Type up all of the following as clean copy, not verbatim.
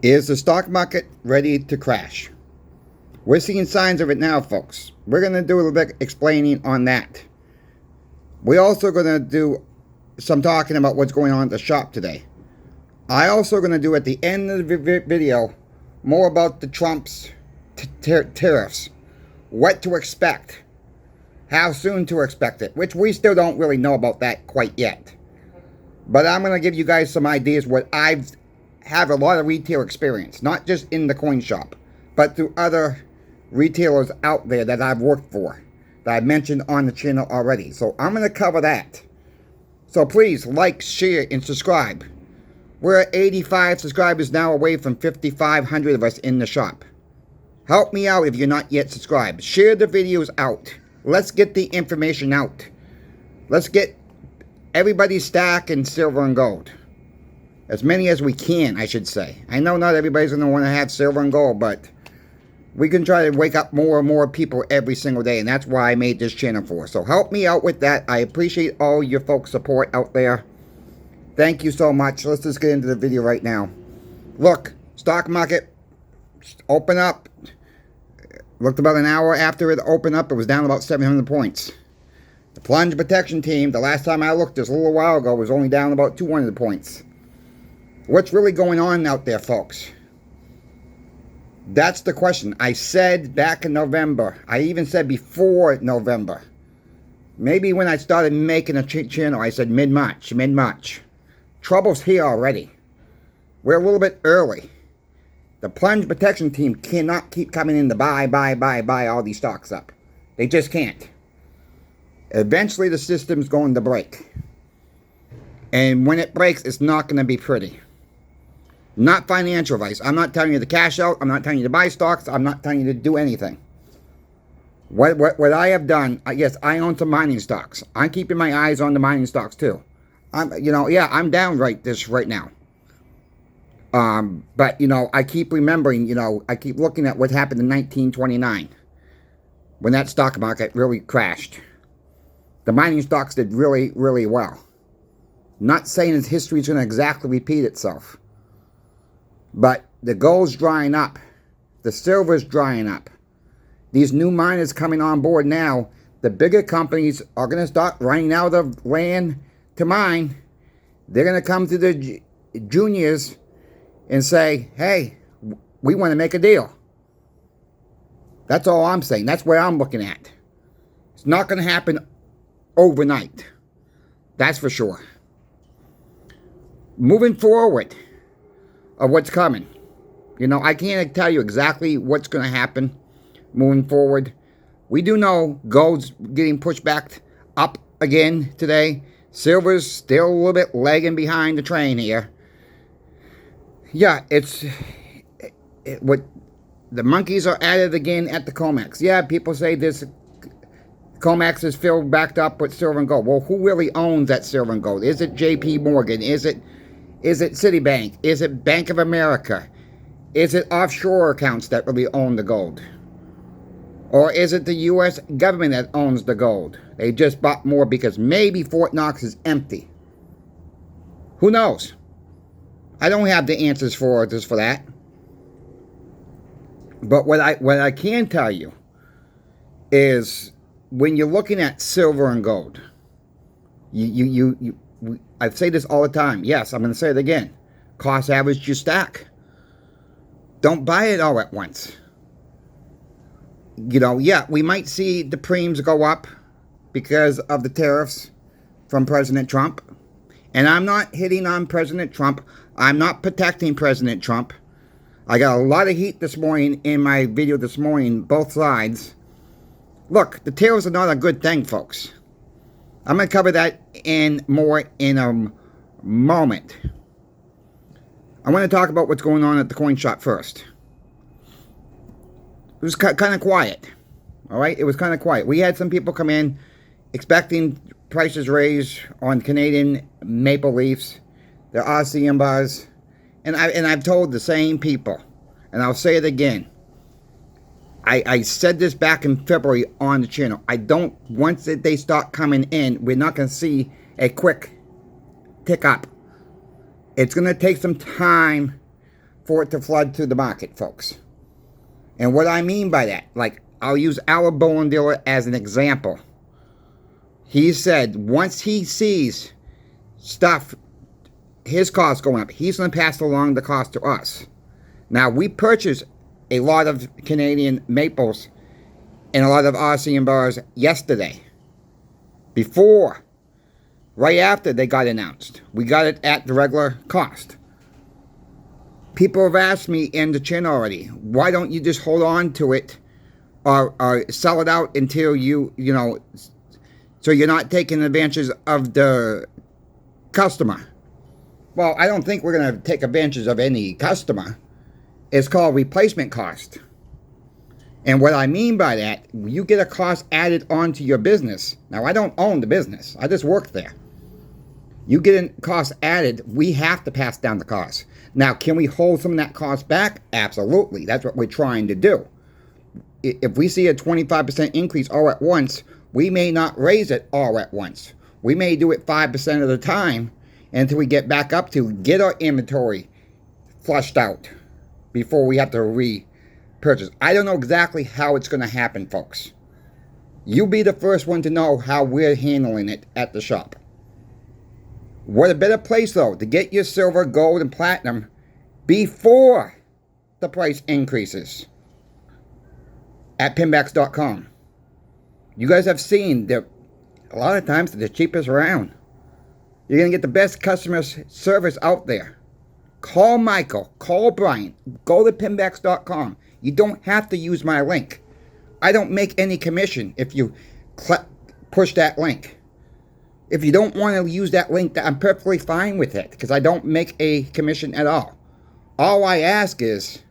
Is the stock market ready to crash? We're seeing signs of it now, folks. We're going to do a little bit explaining on that. We're also going to do some talking about what's going on at the shop today. I also going to do at the end of the video more about the Trump's tariffs. What to expect. How soon to expect it. Which we still don't really know about that quite yet. But I'm going to give you guys some ideas what I've have a lot of retail experience, not just in the coin shop, but through other retailers out there that I've worked for, that I've mentioned on the channel already. So I'm going to cover that. So please like, share, and subscribe. We're at 85 subscribers now, away from 5,500 of us in the shop. Help me out if you're not yet subscribed. Share the videos out. Let's get the information out. Let's get everybody's stack in silver and gold. As many as we can, I should say. I know not everybody's going to want to have silver and gold, but we can try to wake up more and more people every single day, and that's why I made this channel for. So help me out with that. I appreciate all your folks' support out there. Thank you so much. Let's just get into the video right now. Look, stock market open up. Looked about an hour after it opened up, it was down about 700 points. The plunge protection team, the last time I looked just a little while ago, was only down about 200 points. What's really going on out there, folks? That's the question. I said back in November. I even said before November. Maybe when I started making a channel, I said mid-March, mid-March. Trouble's here already. We're a little bit early. The plunge protection team cannot keep coming in to buy all these stocks up. They just can't. Eventually the system's going to break. And when it breaks, it's not going to be pretty. Not financial advice. I'm not telling you to cash out. I'm not telling you to buy stocks. I'm not telling you to do anything. What I have done, yes, I own some mining stocks. I'm keeping my eyes on the mining stocks too. I'm down right now. But, I keep remembering, I keep looking at what happened in 1929. When that stock market really crashed. The mining stocks did really, really well. Not saying that history is going to exactly repeat itself. But the gold's drying up. The silver's drying up. These new miners coming on board now, the bigger companies are going to start running out of land to mine. They're going to come to the juniors and say, hey, we want to make a deal. That's all I'm saying. That's what I'm looking at. It's not going to happen overnight. That's for sure. Moving forward of what's coming. I can't tell you exactly what's going to happen moving forward. We do know gold's getting pushed back up again today. Silver's still a little bit lagging behind the train here. Yeah, what the monkeys are at it again at the COMEX. Yeah, people say this COMEX is filled backed up with silver and gold. Well, who really owns that silver and gold? Is it JP Morgan? Is it Citibank? Is it Bank of America? Is it offshore accounts that really own the gold? Or is it the U.S. government that owns the gold? They just bought more because maybe Fort Knox is empty. Who knows? I don't have the answers for that. But what I can tell you is when you're looking at silver and gold, I say this all the time. Yes, I'm going to say it again. Cost average your stack. Don't buy it all at once. Yeah, we might see the premiums go up because of the tariffs from President Trump. And I'm not hitting on President Trump. I'm not protecting President Trump. I got a lot of heat this morning in my video this morning, both sides. Look, the tariffs are not a good thing, folks. I'm going to cover that more in a moment. I want to talk about what's going on at the coin shop first. It was kind of quiet. All right? It was kind of quiet. We had some people come in expecting prices raised on Canadian maple leafs, the Aussie bars. And I've told the same people, and I'll say it again. I said this back in February on the channel. Once they start coming in, we're not going to see a quick tick up. It's going to take some time for it to flood to the market, folks. And what I mean by that, like, I'll use our bowling dealer as an example. He said once he sees stuff, his costs going up, he's going to pass along the cost to us. Now, we purchased a lot of Canadian maples and a lot of RCM bars yesterday. Right after they got announced. We got it at the regular cost. People have asked me in the chin already, why don't you just hold on to it or sell it out until so you're not taking advantage of the customer. Well, I don't think we're going to take advantage of any customer. It's called replacement cost. And what I mean by that, you get a cost added onto your business. Now, I don't own the business. I just work there. You get a cost added, we have to pass down the cost. Now, can we hold some of that cost back? Absolutely. That's what we're trying to do. If we see a 25% increase all at once, we may not raise it all at once. We may do it 5% of the time until we get back up to get our inventory flushed out before we have to repurchase. I don't know exactly how it's going to happen, folks. You be the first one to know how we're handling it at the shop. What a better place, though, to get your silver, gold, and platinum before the price increases at pinbacks.com. You guys have seen that a lot of times they're the cheapest around. You're going to get the best customer service out there. Call Michael. Call Brian. Go to pinbacks.com. You don't have to use my link. I don't make any commission if you push that link. If you don't want to use that link, I'm perfectly fine with it because I don't make a commission at all. All I ask is,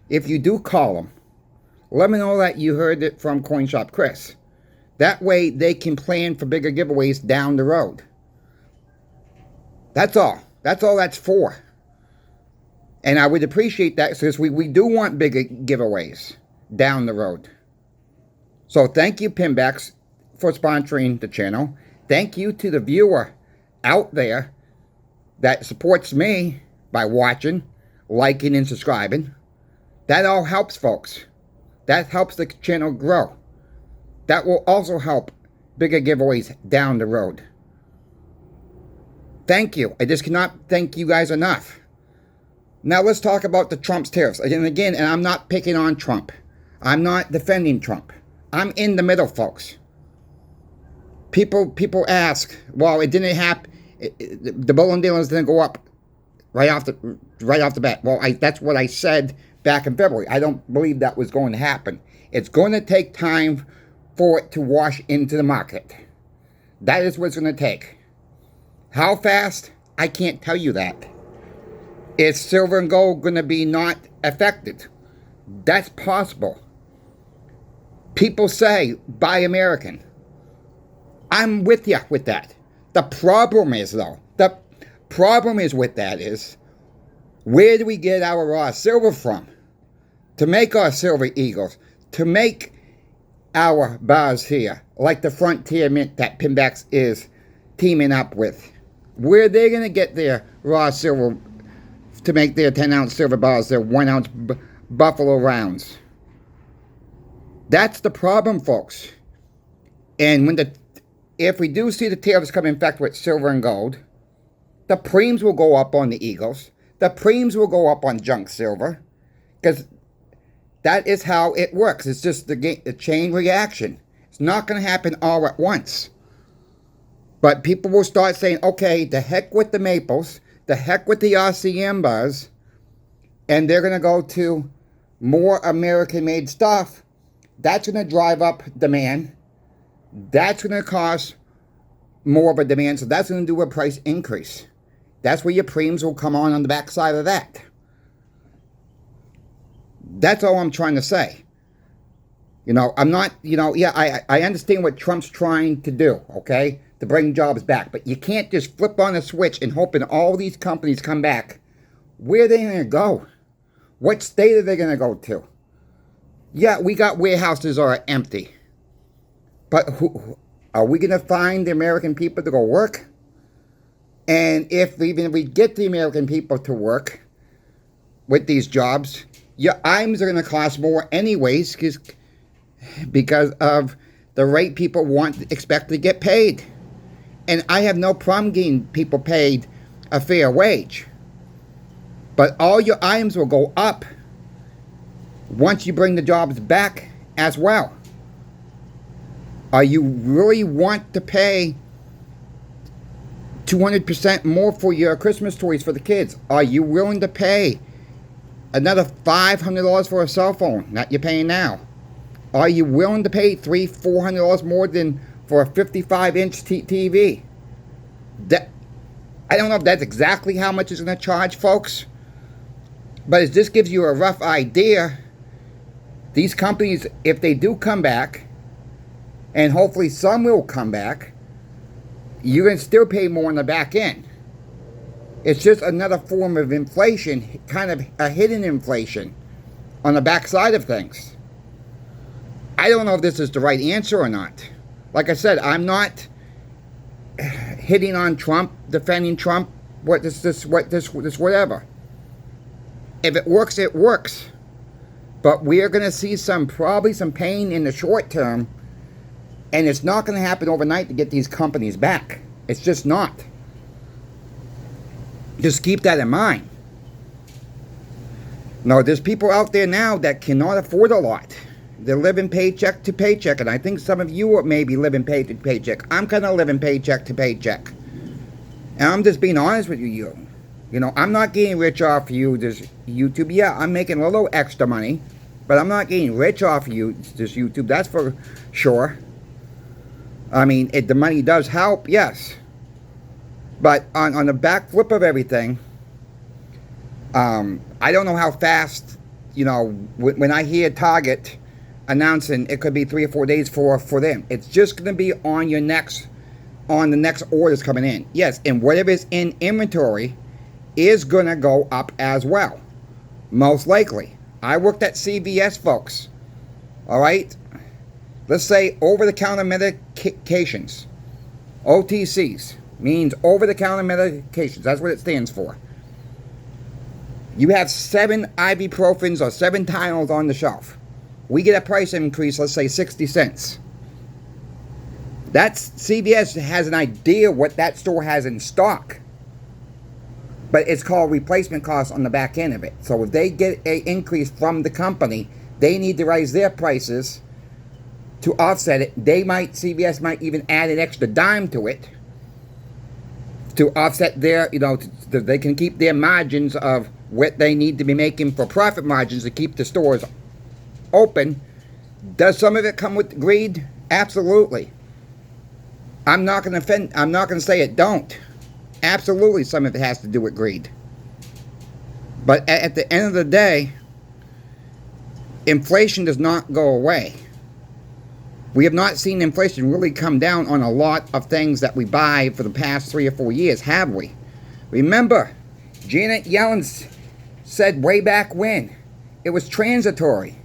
if you do call them, let me know that you heard it from Coin Shop Chris. That way they can plan for bigger giveaways down the road. That's all. That's all that's for. And I would appreciate that because we do want bigger giveaways down the road. So thank you, Pinbacks, for sponsoring the channel. Thank you to the viewer out there that supports me by watching, liking, and subscribing. That all helps, folks. That helps the channel grow. That will also help bigger giveaways down the road. Thank you. I just cannot thank you guys enough. Now let's talk about the Trump's tariffs. And I'm not picking on Trump. I'm not defending Trump. I'm in the middle, folks. People ask, well, it didn't happen. The bullion dealers didn't go up right off the bat. Well, that's what I said back in February. I don't believe that was going to happen. It's going to take time for it to wash into the market. That is what it's going to take. How fast? I can't tell you that. Is silver and gold going to be not affected? That's possible. People say, buy American. I'm with you with that. The problem is, though, with that is, where do we get our raw silver from? To make our silver eagles, to make our bars here, like the Frontier Mint that Pinbacks is teaming up with. Where are they going to get their raw silver to make their 10-ounce silver bars, their 1-ounce Buffalo rounds? That's the problem, folks. And if we do see the tariffs come in effect with silver and gold, the prems will go up on the eagles. The prems will go up on junk silver, because that is how it works. It's just the chain reaction. It's not going to happen all at once. But people will start saying, okay, the heck with the maples, the heck with the RCM bars, and they're going to go to more American-made stuff. That's going to drive up demand. That's going to cause more of a demand, so that's going to do a price increase. That's where your prems will come on the backside of that. That's all I'm trying to say. I'm not, I understand what Trump's trying to do, okay, to bring jobs back. But you can't just flip on a switch and hoping all these companies come back. Where are they going to go? What state are they going to go to? Yeah, we got warehouses that are empty. But are we going to find the American people to go work? And even if we get the American people to work, with these jobs, your items are going to cost more anyways because of the rate people expect to get paid. And I have no problem getting people paid a fair wage. But all your items will go up once you bring the jobs back as well. Are you really want to pay 200% more for your Christmas toys for the kids? Are you willing to pay another $500 for a cell phone that you're paying now? Are you willing to pay $300-$400 more than for a 55-inch TV? I don't know if that's exactly how much it's going to charge, folks, but it just gives you a rough idea. These companies, if they do come back, and hopefully some will come back, you're going to still pay more on the back end. It's just another form of inflation, kind of a hidden inflation on the backside of things. I don't know if this is the right answer or not. Like I said, I'm not hitting on Trump, defending Trump, whatever. If it works, it works. But we are going to see probably some pain in the short term, and it's not going to happen overnight to get these companies back. It's just not. Just keep that in mind. No, there's people out there now that cannot afford a lot. They're living paycheck to paycheck, and I think some of you are maybe living paycheck to paycheck. I'm kind of living paycheck to paycheck. And I'm just being honest with you. You know, I'm not getting rich off you, this YouTube. Yeah, I'm making a little extra money, but I'm not getting rich off you, this YouTube. That's for sure. I mean, the money does help, yes. But on the back flip of everything, I don't know how fast, you know, when I hear Target announcing it could be 3 or 4 days for them. It's just going to be on the next orders coming in. Yes, and whatever is in inventory is going to go up as well. Most likely. I worked at CVS, folks. All right? Let's say over-the-counter medications. OTCs means over-the-counter medications. That's what it stands for. You have 7 ibuprofens or 7 Tylenols on the shelf. We get a price increase, let's say 60 cents. That's CVS has an idea what that store has in stock. But it's called replacement costs on the back end of it. So if they get an increase from the company, they need to raise their prices to offset it. CVS might even add an extra dime to it to offset their, you know, they can keep their margins of what they need to be making for profit margins to keep the stores open. Does some of it come with greed? Absolutely. I'm not going to say it don't. Absolutely, some of it has to do with greed. But at the end of the day, inflation does not go away. We have not seen inflation really come down on a lot of things that we buy for the past 3 or 4 years, have we? Remember, Janet Yellen said way back when it was transitory.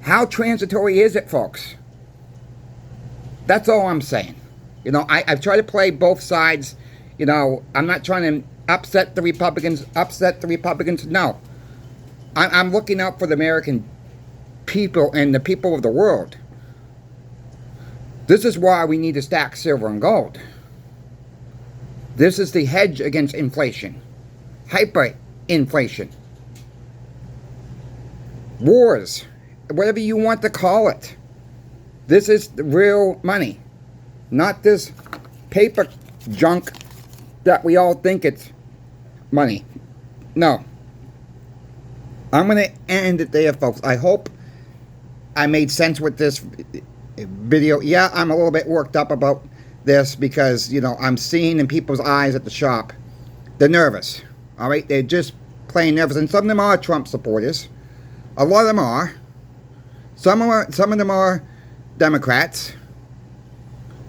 How transitory is it, folks? That's all I'm saying. You know, I've tried to play both sides. You know, I'm not trying to upset the Republicans. No. I'm looking out for the American people and the people of the world. This is why we need to stack silver and gold. This is the hedge against inflation. Hyperinflation. Wars. Whatever you want to call it. This is the real money. Not this paper junk that we all think it's money. No. I'm going to end it there, folks. I hope I made sense with this video. Yeah, I'm a little bit worked up about this because, you know, I'm seeing in people's eyes at the shop, they're nervous. All right? They're just plain nervous. And some of them are Trump supporters. A lot of them are. Some of them are Democrats.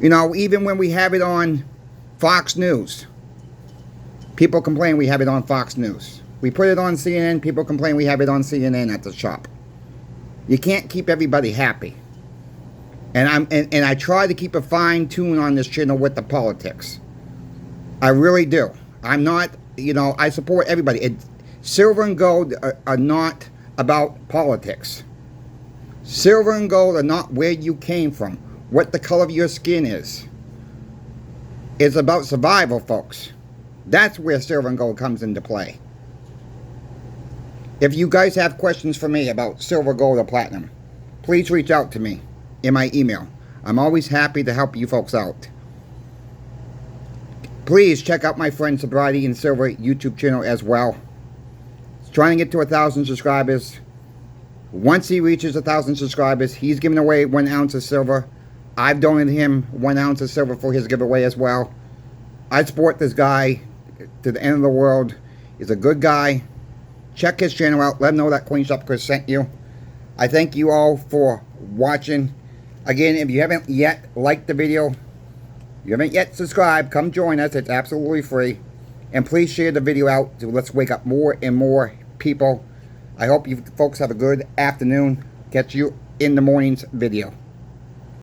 You know, even when we have it on Fox News, people complain we have it on Fox News. We put it on CNN, people complain we have it on CNN at the shop. You can't keep everybody happy. And I try to keep a fine tune on this channel with the politics. I really do. I'm not, you know, I support everybody. Silver and gold are not about politics. Silver and gold are not where you came from, what the color of your skin is. It's about survival, folks. That's where silver and gold comes into play. If you guys have questions for me about silver, gold, or platinum, please reach out to me in my email. I'm always happy to help you folks out. Please check out my friend Sobriety and Silver YouTube channel as well. He's trying to get to 1,000 subscribers. Once he reaches 1,000 subscribers, he's giving away 1 ounce of silver. I've donated him 1 ounce of silver for his giveaway as well. I support this guy to the end of the world. He's a good guy. Check his channel out. Let him know that Queen Shop Chris sent you. I thank you all for watching. Again, if you haven't yet liked the video, you haven't yet subscribed, come join us. It's absolutely free. And please share the video out so let's wake up more and more people. I hope you folks have a good afternoon. Catch you in the morning's video.